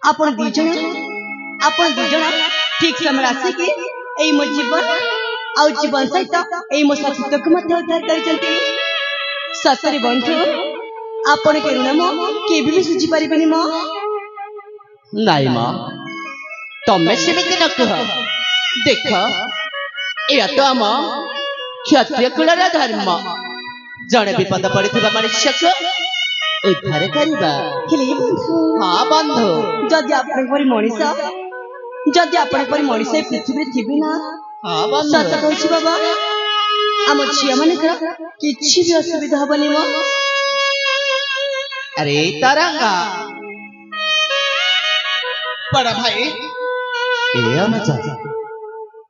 आपण दिजण ठीक समय आसिकी एई मो जीवन आउ जीवन सहित एई मो साथी को मध्य उद्धार करिसंती सतरे बंधु आपण के ऋण मो केबे भी सुझी परिबेनी मो नाई मां तमे सेमिति न कह देख या तो आम क्षत्रिय कुलर धर्म जड़े विपद पड़िथिबा मनुष्य को उद्धार करबा हेले बंधु हां बंधु जदि आपण परि मनीष पृथ्वी थिबे ना हां बंधु सत कहछि बाबा आम झिया माने किछि भी असुविधा हबनी मो अरे तरंगा बड़ा भाई ए अनुजा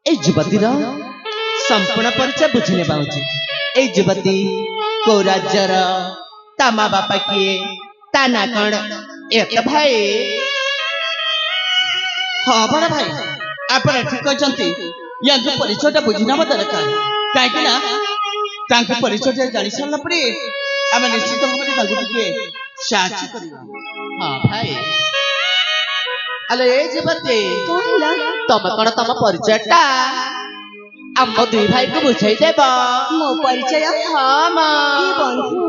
ए युवती रो संपूर्ण परिचय बुझने पाउची ए युवती को राज्यर ता माँ बापा किए ता ना कण ए तो भाई हाँ बड़ा भाई आपण ठीक कहते या परिचयटा बुझीना दरकार कहीं परिचय जानी सारा पर आम निश्चित भाव टे साहय करवा हाँ भाई अरे ए युवती कहला तम कण तम परिचयटा आम दुई भाई को बुझाई देब मो परिचय हाँ मां ए बंधु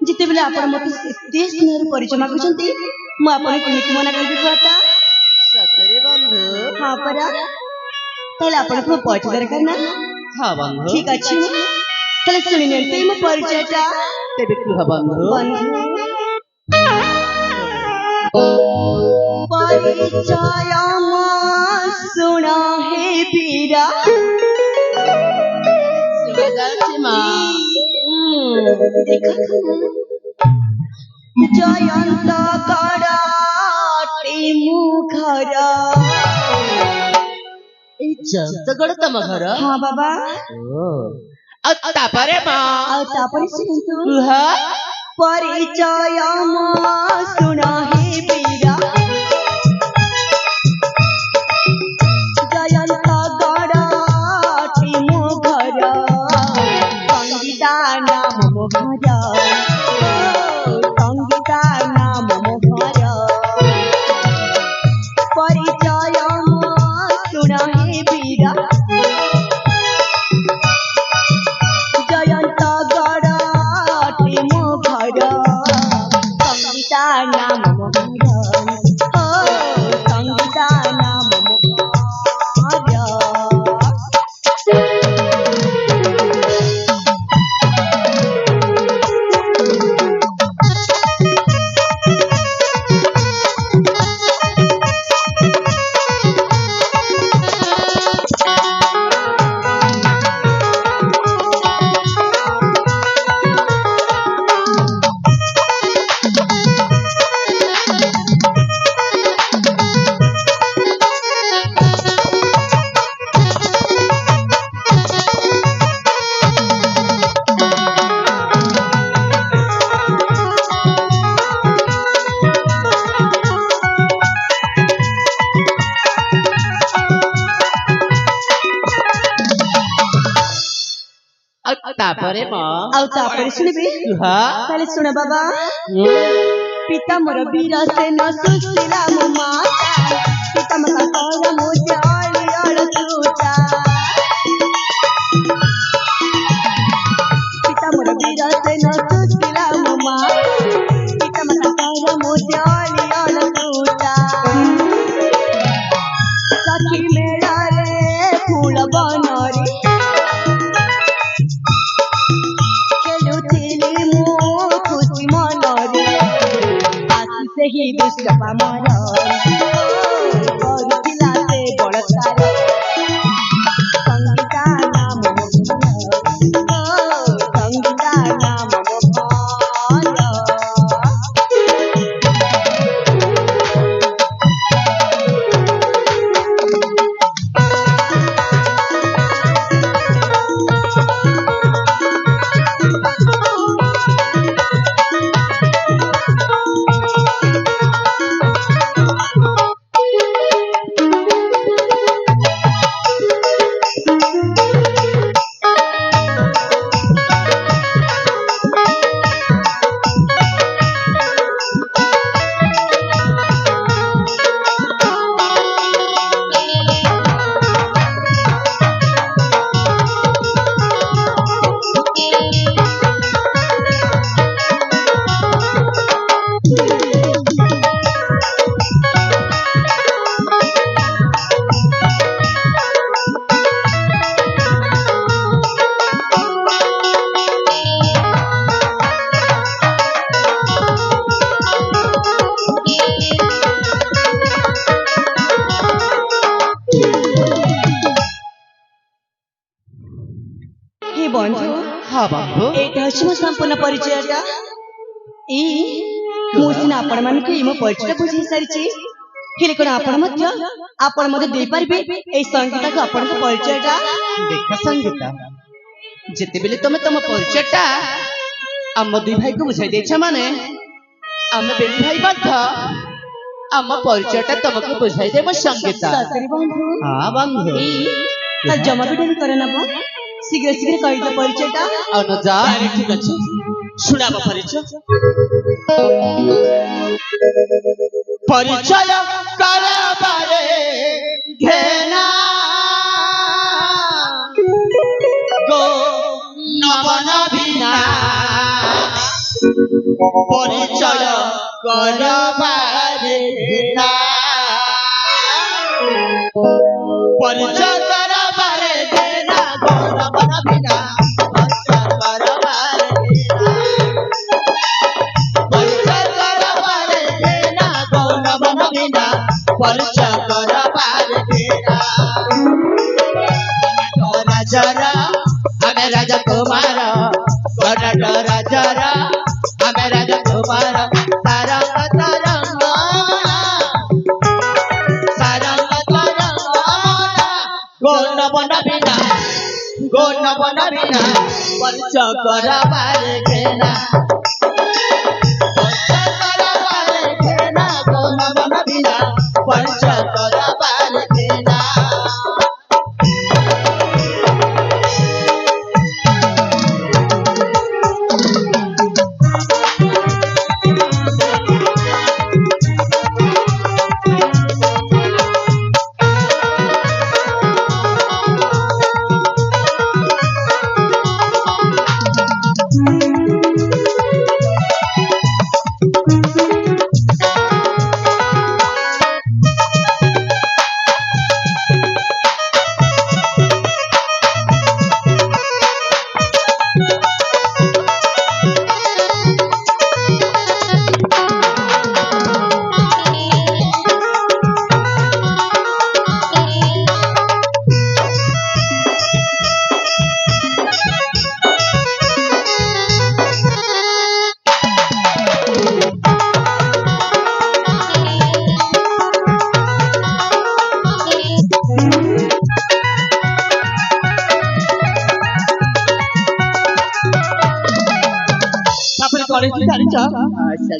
जिते बेले आपण मते एते स्नेह परिचय मागुचंती मो आपण केमिति मना करबी कहता सतरे बंधु हां परा ताले आपण को परिचय दरकार ना हाँ बंधु ठीक अछि ताले सुनि नेते मो परिचयटा तेबे कुह बंधु परिचय मो सुना हे बीरा जयंत गड़े मुखर जयंतगढ़ तम घर हाँ बाबा तापरे मां आ तापरे सुनतु कुह परिचय मो सुना हे बीरा जयंत गड़े मुखर संगीता नाम मोहर संगीता नाम मोहर परिचय मो सुना हे बीरा जयंत गड़े मोहर संगीता नाम मोहर संगीता नाम मोहर तापरे मां आउ तापरे सुनिबे कुह ताले सुन बाबा पिता मोर वीर सेन सुशीला मो माता पिता मका कर मो जाली अड़ छूटा पिता मोर वीर सेन सुशीला मो माता पिता मका कर मो जाली अड़ छूटा सखी मेला रे फूल बनरी खेलुथिली मो खुशी मनरे आसी से ही दुष्ट पामर करुथिला से बड़तार संगीता नाम मोहन संगीता नाम मोहन संपूर्ण परिचयटा ई ମୁଁ ସିନା ଆପଣମାନଙ୍କୁ ମୋ ପରିଚୟ ବୁଝେଇ ସାରିଛି ହେଲେ କ'ଣ ଆପଣ ମୋତେ ଦେଇପାରିବେ ଏଇ ସଙ୍ଗୀତକୁ ଆପଣଙ୍କ ପରିଚୟଟା? ଦେଖ ସଙ୍ଗୀତ ଯେତେବେଳେ ତମେ ତମ ପରିଚୟଟା ଆମ ଦୁଇ ଭାଇକୁ ବୁଝାଇ ଦେଇଛ ମାନେ ଆମେ ବେଲି ଭାଇ ମଧ୍ୟ ଆମ ପରିଚୟଟା ତମକୁ ବୁଝାଇ ଦେବ ସଙ୍ଗୀତ। ସତରେ ବନ୍ଧୁ? ହଁ ବନ୍ଧୁ। ଜମା ବି ଡେରି କରେ ନା ଶୀଘ୍ର ଶୀଘ୍ର କହିଦିଅ ପରିଚୟଟା। ଅନୁଜା ଠିକ ଅଛି ଶୁଣାବ ପରିଚୟ। ପରିଚୟ କରବାରେ ଘେନା ଗো ନବନ ବିନା ପରିଚୟ କରବାରେ ଘେନା ପରିଚୟ କରବାରେ ଘେନା ଗো ନବନ ବିନା ପରିଚୟ କରବାରେ परिचय करबारे घेरा राजारा हमें राजा कुमार कनट राजारा हमें राजा कुमार सारंग तरंग गौन बन बिना परिचय करबारे घेरा परिचय करबारे घेरा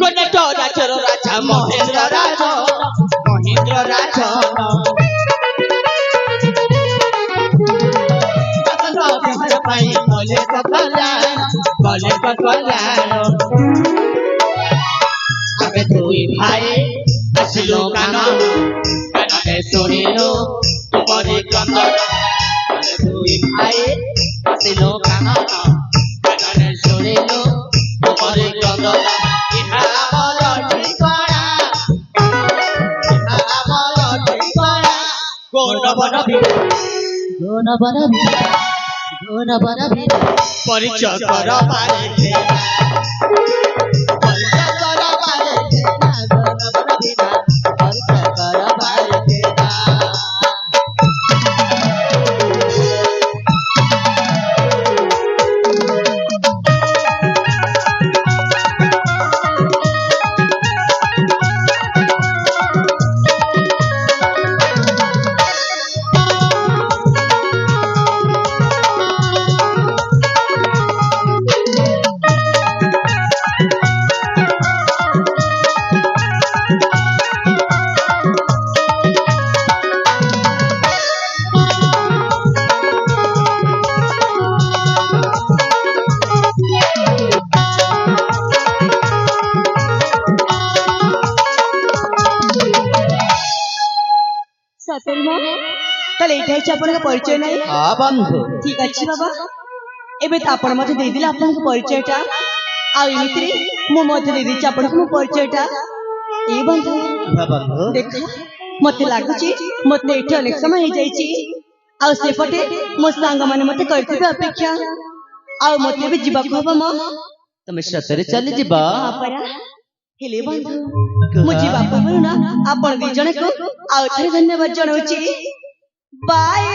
कनट राजर राजा महेंद्र राज कल्याण आगे दुई भाई आसिलु कानने शुणिलु तुमरी कंदन दुई भाई आसिलु कानने शुणिलु तुमरी कंदन परिचय करबारे घेरा परिचय करबारे घेरा परिचय नहीं हाँ बंधु ठीक अच्छे बाबा एबे तो आपण मते दे दिले आपण को परिचयटा आ इमित्री मु मते दे दिछि आपण को परिचयटा ए बंधु देख मते लागुची मते एठी अनेक समय हे जाईची आ सेपटे मो सांग माने मते करथिबे अपेक्षा आ मते भी जीवा को हबो म तमे सतरे चली जीवा अपरा हेले बंधु मु जीवा को ना आपण दी जणे को आ थरे धन्यवाद जणौची बाय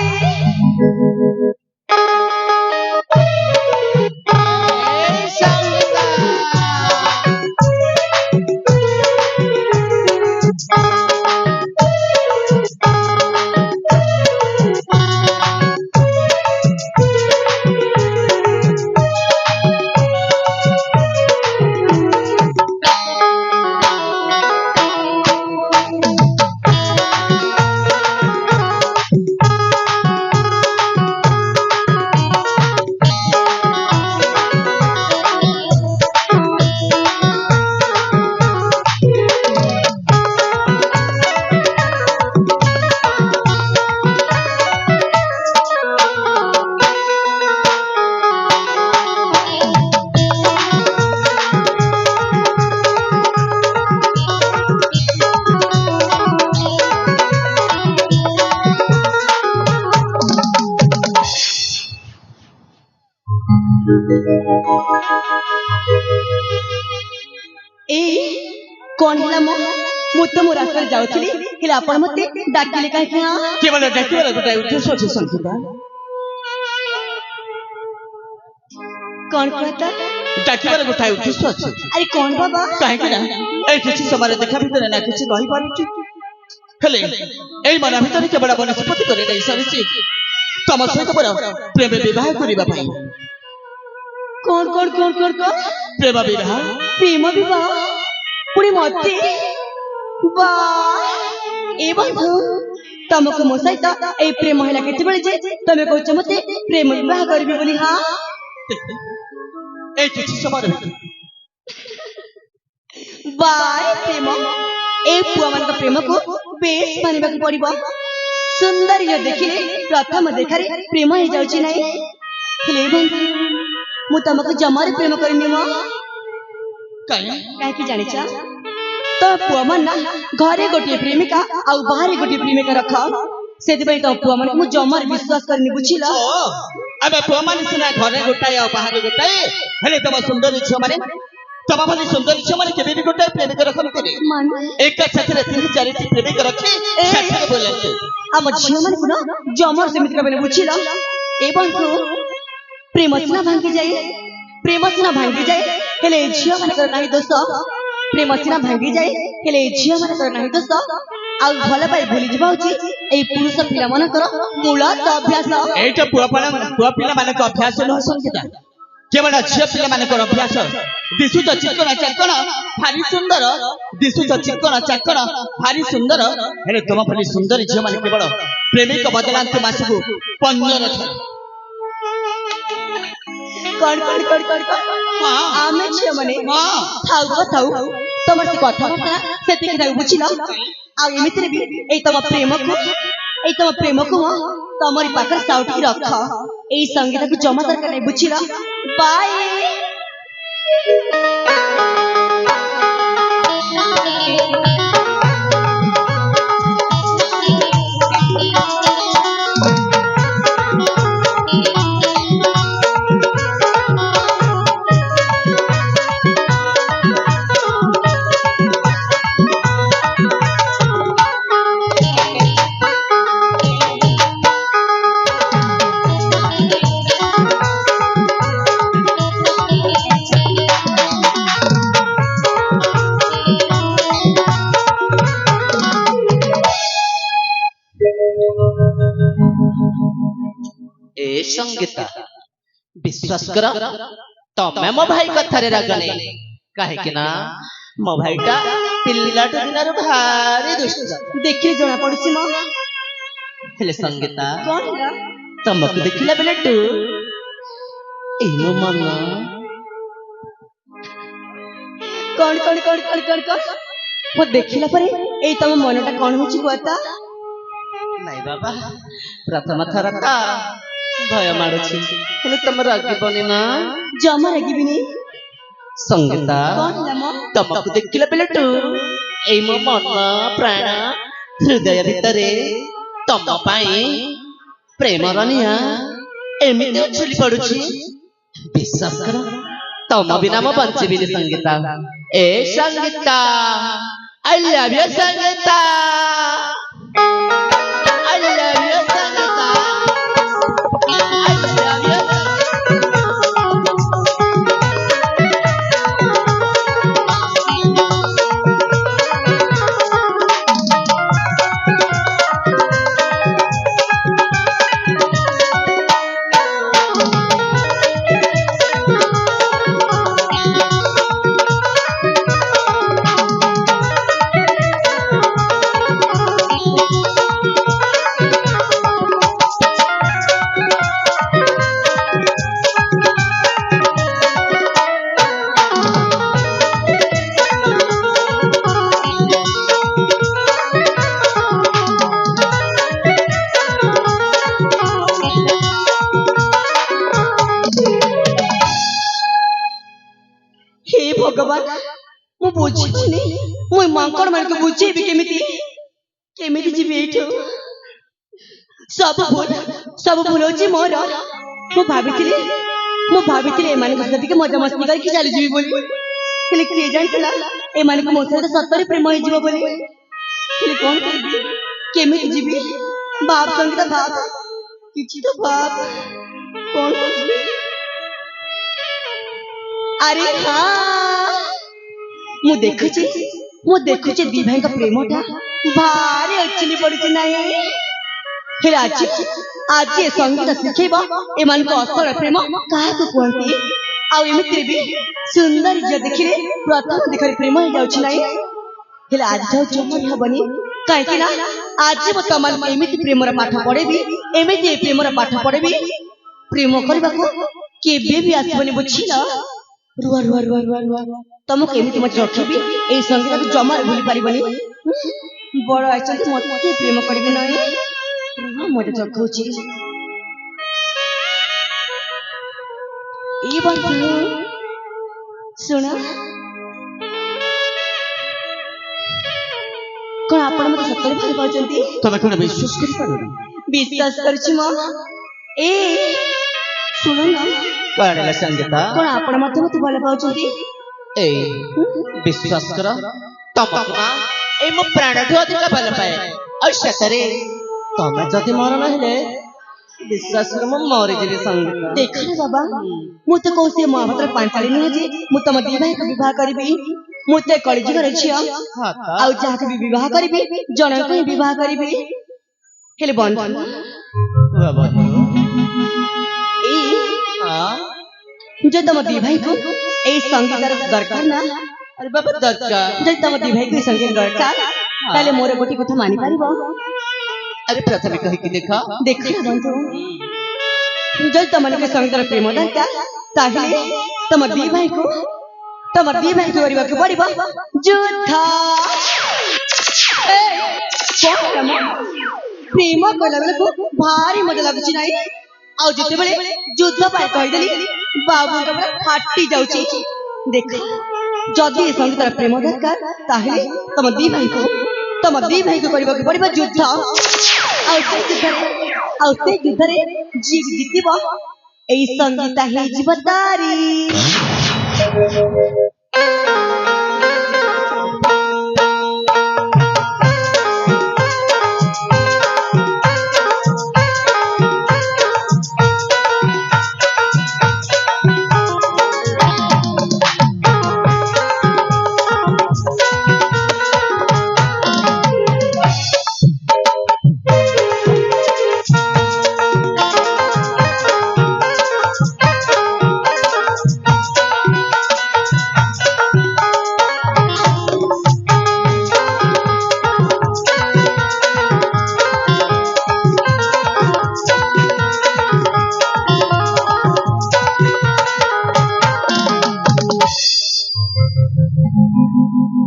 ए कौन है मो मु तो मो रास्ता जाउथली हेला आपण मते डाकिले काहे कि केवल डाकिबार गोटे उद्देश्य अछि संगीता कौन कहता डाकिबार गोटे उद्देश्य अछि अरे कौन बाबा काहे कि ना ए किछि समय देखा भितर ना किछि कहि पारुछि हेले एई मन भितर केवल वनस्पति करे नै सरिछि तम सहित बड़ प्रेम विवाह करिबा पई कौन कौन कौन कौन कौन प्रेम विवाह प्रेम विवाह पुणी मते वाह ए बंधु तमको मो सहित ए प्रेम महिला केते बेले जे तमे कहछ मते प्रेम विवाह करबी बोली हां ए किछि समय वाह प्रेम ए पुआ मन का प्रेम को बेस मानिबा को पड़िबो सुंदर ये देखिले प्रथम देखारे प्रेम हे जाउची नै हेले बंधु मु तमको जमारे प्रेम करनी मो काहे कि जानि छ तो पुआ मन ना घरे गोटे प्रेमिका आ बाहर गोटे प्रेमिका रख सेति पई तो पुआ मन मु जमारे विश्वास करनी बुझिला अबे पुआ मन सुना घरे गोटाए आ बाहर गोटाए हेले तम सुंदर छ माने तम भली सुंदर छ माने केबे भी गोटाए प्रेमिका रखन करे मान एक साथरे तीन चार प्रेमिका रखी साथरे बोलते हम झियो मन को ना जमर समिति का बने बुझिला ए बंधु प्रेम सिना भांगी जाए हेले झियो मन कर नाही दोस्त प्रेम सिना भांगी जाए हेले झियो मन कर नाही दोस्त आ भले पाई भूली जिबा उचित ए पुरुष पिला मन कर मूल अभ्यास एटा पुआ पिला माने को अभ्यास न संगीता केवल झियो पिला माने को अभ्यास दिसु त चिकना चकना भारी सुंदर दिसु त चिकना चकना भारी सुंदर हेले तुम भली सुंदर झियो माने केवल प्रेमिक बदलांत मासु 15 थ कण कण कण कण हां आमे छ मने थाउ तमर से कथा बता सेति के बुझिला आ एमितरे भी ए तम प्रेम को तमरी पाकर साउटी रख ए संगीत को जमा दरकार नै बुझिला बाय संगीता विश्वास कर तमे मो भाई कथारे रागने काहे कि ना मो भाईटा पिल्लाट दिनर भारी दुष्ट देखि जणा पड़छि म हेले संगीता कोन ला तमको देखिला बेले तू ए मो मन कौन कौन कौन कौन कौन कौन वो देखिला परे ए तम मनटा कोन होछि कोता नहीं बाबा प्रथम थरता भय माडुछि हेले तम रागिबनी ना जमा रागिबिनी संगीता कोन ला म तमको देखिला बेले तू ए मो मन प्राण हृदय भितरे तम पाई प्रेम रनिया एमिति उछली पडुछि विश्वास कर तम बिना म बंचिबिनी संगीता ए Sangeeta I love you Sangeeta I love you Sangeeta I love you भगवान मु बुझिनी मु मांकड़ मान के बुझेबी केमिति केमिति जीवी एठो सब भूल होची मोर मु भाबिथिली ମୁଁ ଭାବିଥିଲି ଏମାନଙ୍କ ସହିତ ଟିକେ ମଜାମସ୍ତି କରିକି ଚାଲିଯିବି ବୋଲି, ହେଲେ କିଏ ଜାଣିଥିଲା ଏମାନଙ୍କୁ ମୋ ସହିତ ସତରେ ପ୍ରେମ ହେଇଯିବ ବୋଲି। ହେଲେ କଣ କରିବି, କେମିତି ଯିବି? ଭାବ ସଙ୍ଗୀତା ଭାବ, କିଛି ତ ଭାବ, କଣ କରିବି? ଆରେ ହଁ, ମୁଁ ଦେଖୁଛି ଦି ଭାଇଙ୍କ ପ୍ରେମଟା ଭାରି ଅଚିନି ପଡୁଛି ନାହିଁ। ହେଲେ ଆଜି ଏ ସଙ୍ଗୀତ ଶିଖେଇବ ଏମାନଙ୍କ ଅସଲ ପ୍ରେମ କାହାକୁ କୁହନ୍ତି। ଆଉ ଏମିତିରେ ବି ସୁନ୍ଦରୀ ଝିଅ ଦେଖିଲେ ପ୍ରଥମ ଦେଖରେ ପ୍ରେମ ହେଇଯାଉଛି ନାହିଁ। ହେଲେ ଆଜି ଆଉ ଜମା ହବନି, କାହିଁକି ନା ଆଜି ମୁଁ ତମମାନଙ୍କୁ ଏମିତି ପ୍ରେମର ପାଠ ପଢେଇବି, ଏମିତି ଏ ପ୍ରେମର ପାଠ ପଢେଇବି, ପ୍ରେମ କରିବାକୁ କେବେ ବି ଆସିବନି, ବୁଝିଲ? ରୁଆ ରୁଆ ରୁଆ ରୁଆ ରୁଆ ତମକୁ ଏମିତି ମତେ ରଖିବି, ଏଇ ସଙ୍ଗୀତକୁ ଜମା ଭୁଲି ପାରିବନି। ବଡ ଆଇଛନ୍ତି ମତେ ପ୍ରେମ କରିବେ ନାହିଁ, ମତେ ଚଖଉଛି। ଏଇ ବନ୍ଧୁ ଶୁଣ, କଣ ଆପଣ ମତେ ସତରେ ଭଲ ପାଉଛନ୍ତି? ତମେ କଣ ବିଶ୍ୱାସ କରିପାରୁନ? ବିଶ୍ୱାସ କରୁଛି ମ। ଏ ଶୁଣ ନା, କଣ ହେଲା ସଙ୍ଗୀତା? କଣ ଆପଣ ମତେ ଭଲ ପାଉଛନ୍ତି? ଏଇ ବିଶ୍ୱାସ କର, ତମକୁ ନା ଏଇ ମୋ ପ୍ରାଣଠୁ ଅଧିକ ଭଲ ପାଏ। ଆଉ ସତରେ ତମେ ଯଦି ମୋର ନହେଲେ ବିଶ୍ୱାସ କର ମୁଁ ମରିଯିବି ସଙ୍ଗୀତା। ଦେଖରେ ବାବା, ମୁଁ ତ କହୁଛି ମହାଭାରତର ପାଞ୍ଚାଳି ନୁହେଁ ଯେ ମୁଁ ତମ ଦି ଭାଇକୁ ବିବାହ କରିବି। ମୁଁ ତ କଳିଯୁଗର ଝିଅ, ଆଉ ଯାହାକୁ ବି ବିବାହ କରିବି ଜଣଙ୍କୁ ହିଁ ବିବାହ କରିବି। ହେଲେ ବନ୍ଧୁ, ଏଇ ଯେ ତମ ଦି ଭାଇକୁ ଏଇ ସଙ୍ଗୀତର ଦରକାର ନା? ଆରେ ବାବା ଦରକାର। ଯଦି ତମ ଦି ଭାଇକୁ ଏଇ ସଙ୍ଗୀତ ଦରକାର, ତାହେଲେ ମୋର ଗୋଟେ କଥା ମାନିପାରିବ? ଆରେ ପ୍ରଥମେ କହିକି ଦେଖ। ଦେଖିଲ ବନ୍ଧୁ, ଯଦି ତମମାନଙ୍କୁ ସଙ୍ଗୀତର ପ୍ରେମ ଦରକାର, ତାହେଲେ ତମ ଦି ଭାଇକୁ କରିବାକୁ ପଡିବ ଯୁଦ୍ଧ। ପ୍ରେମ କହିଲା ବେଳକୁ ଭାରି ମଜା ଲାଗୁଛି ନାହିଁ, ଆଉ ଯେତେବେଳେ ଯୁଦ୍ଧ ପାଇଁ କହିଦେଲି ବାବୁଙ୍କ ପୁରା ଫାଟି ଯାଉଛି। ଦେଖ, ଯଦି ଏ ସଙ୍ଗୀତର ପ୍ରେମ ଦରକାର, ତାହେଲେ ତମ ଦି ଭାଇକୁ କରିବାକୁ ପଡିବ ଯୁଦ୍ଧ। ଆଉ ସେ ଯୁଦ୍ଧରେ ଯିଏ ଜିତିବ ଏଇ ସଙ୍ଗୀତ ହେଇଯିବ ତାରି।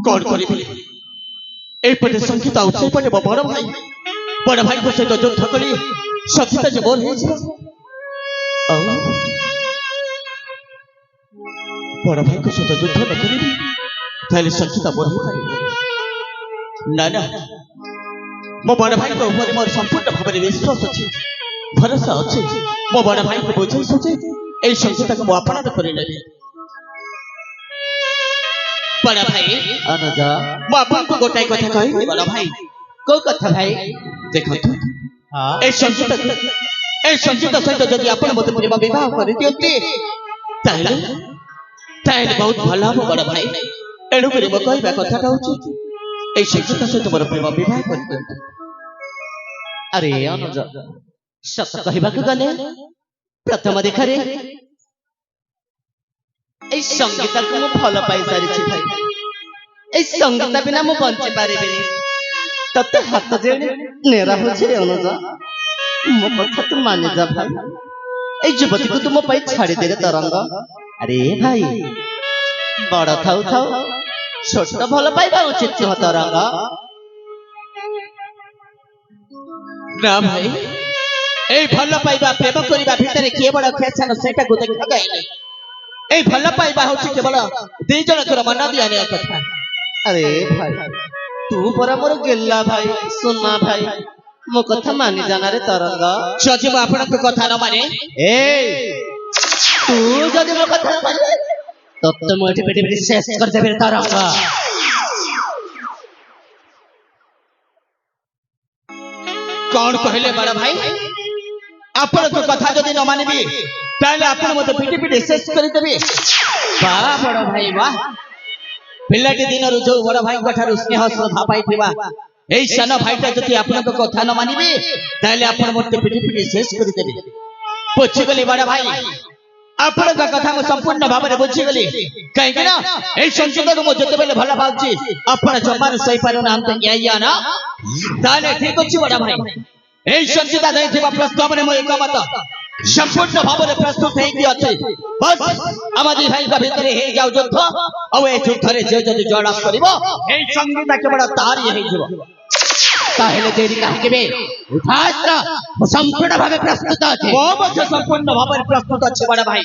କଣ କରିବି? ଏଇପଟେ ସଙ୍ଗୀତ ଆଉ ସେଇପଟେ ମୋ ବଡ ଭାଇଙ୍କ ସହିତ ଯୁଦ୍ଧ କରି ସଙ୍ଗୀତ ଯେ ମୋର ହେଇଯିବ। ଆଉ ବଡ ଭାଇଙ୍କ ସହିତ ଯୁଦ୍ଧ ନ କରିବି ତାହେଲେ ସଙ୍ଗୀତ ମୋର ହେଇପାରିବ ନା? ନା, ମୋ ବଡ ଭାଇଙ୍କ ଉପରେ ମୋର ସମ୍ପୂର୍ଣ୍ଣ ଭାବରେ ବିଶ୍ୱାସ ଅଛି, ଭରସା ଅଛି। ମୋ ବଡ ଭାଇଙ୍କୁ ବୁଝେଇ ସୁଝେଇ ଏଇ ସଙ୍ଗୀତକୁ ମୁଁ ଆପଣାର କରିନେବି। ବଡ ଭାଇ, ଅନୁଜା, ମୁଁ ଆପଣଙ୍କୁ ଗୋଟାଏ କଥା କହିବି ବଡ ଭାଇ। କୋଉ କଥା ଭାଇ? ଦେଖନ୍ତୁ, এই সঙ্গীত সহিত যদি ଆପଣ ମୋତେ ପ୍ରେମ ବିବାହ କରିଦିଅନ୍ତି ତାହେଲେ ବହୁତ ଭଲ ହବ ବଡ ଭାଇ। ଏଣୁକରି ମୋ କହିବା କଥାଟା ହଉଛି এই ସଙ୍ଗୀତ ସହିତ ମୋର ପ୍ରେମ ବିବାହ କରିଦିଅନ୍ତୁ। ଆରେ ଅନୁଜା, ସତ କହିବାକୁ ଗଲେ ପ୍ରଥମ ଦେଖାରେ এই ସଙ୍ଗୀତକୁ ମୁଁ ଭଲ ପାଇ ସାରିଛି ଭାଇ। এই ସଙ୍ଗୀତ ବିନା ମୁଁ ବଞ୍ଚି ପାରିବିନି। ତତେ ହାତ ଯୋଡ଼ି ନେରା ହଉଛି ଅନୁଜା, ମୋ କଥା ତୁ ମାନିଯା ଭାଇ। এই ଯୁବତୀକୁ ତୁ ମୋ ପାଇଁ ଛାଡ଼ିଦେରେ ତରଙ୍ଗ। ଆରେ ଭାଇ, ବଡ଼ ଥାଉ ଥାଉ ଛୋଟ ଭଲ ପାଇବା ଉଚିତ ନୁହଁ ତରଙ୍ଗ। ନା ଭାଇ, এই ଭଲ ପାଇବା ପ୍ରେମ କରିବା ଭିତରେ କିଏ ବଡ ଖେସାନ ସେଇଟାକୁ ଦେଖାଯାଏନି। এই ଭଲ ପାଇବା ହଉଛି କେବଳ ଦି ଜଣଙ୍କର ମନ ଦିଆନିଆ କଥା। ଆରେ ଭାଇ, ତୁ ପରା ମୋର ଗେଲା ଭାଇ, ସୁନା ଭାଇ, ମୋ କଥା ମାନି ଜାନାରେ ତରଙ୍ଗ। ଯଦି ମୁଁ ଆପଣଙ୍କ କଥା ନ ମାନେ ତୁ ଯଦି ମୋ କଥା କହିବେ ତତେ ମୁଁ ଏଠି ପିଟି ପିଟି ଶେଷ କରିଦେବି ରେ ତରଙ୍ଗ। କଣ କହିଲେ ବଡ ଭାଇ? ଆପଣଙ୍କ କଥା ଯଦି ନ ମାନିବି ତାହେଲେ ଆପଣ ମତେ ପିଟି ପିଟି ଶେଷ କରିଦେବେ। ବାଃ ବଡ ଭାଇ ବାଃ। ପିଲାଟି ଦିନରୁ ଯୋଉ ବଡ ଭାଇଙ୍କ ଠାରୁ ସ୍ନେହ ଶ୍ରଦ୍ଧା ପାଇଥିବା ଏଇ ସାନ ଭାଇଟା ଯଦି ଆପଣଙ୍କ କଥା ନ ମାନିବେ ତାହେଲେ ଆପଣ ମତେ ପିଟି ପିଟି ଶେଷ କରିଦେବେ। ବୁଝିଗଲି ବଡ ଭାଇ, ଆପଣଙ୍କ କଥା ମୁଁ ସମ୍ପୂର୍ଣ୍ଣ ଭାବରେ ବୁଝିଗଲି। କାହିଁକି ନା ଏଇ ସଂସଦକୁ ମୁଁ ଯେତେବେଳେ ଭଲ ପାଉଛି ଆପଣ ଜମାରୁ ସହିପାରୁନାହାନ୍ତି ଏଇଆ ନା? ତାହେଲେ ଠିକ ଅଛି ବଡ ଭାଇ, ଏଇ ସଂସଦ ଦେଇଥିବା ପ୍ରସ୍ତାବରେ ମୁଁ ଏକମତ ସମ୍ପୂର୍ଣ୍ଣ ଭାବରେ ପ୍ରସ୍ତୁତ ହେଇକି ଅଛି। ବସ୍ ଆମ ଦି ଭାଇଙ୍କ ଭିତରେ ହେଇଯାଉ ଯୁଦ୍ଧ, ଆଉ ଏ ଯୁଦ୍ଧରେ ଯେ ଯଦି ଜୟ କରିବ ଏଇ ସଂଗୀତ କେବଳ ତାରି ହେଇଯିବ। ତାହେଲେ ଡେରି କାହିଁକି ବେ? ଉଠାସ୍ତ୍ର ମୁଁ ସମ୍ପୂର୍ଣ୍ଣ ଭାବେ ପ୍ରସ୍ତୁତ ଅଛି। ମୋ ମଧ୍ୟ ସମ୍ପୂର୍ଣ୍ଣ ଭାବରେ ପ୍ରସ୍ତୁତ ଅଛି ବଡ ଭାଇ।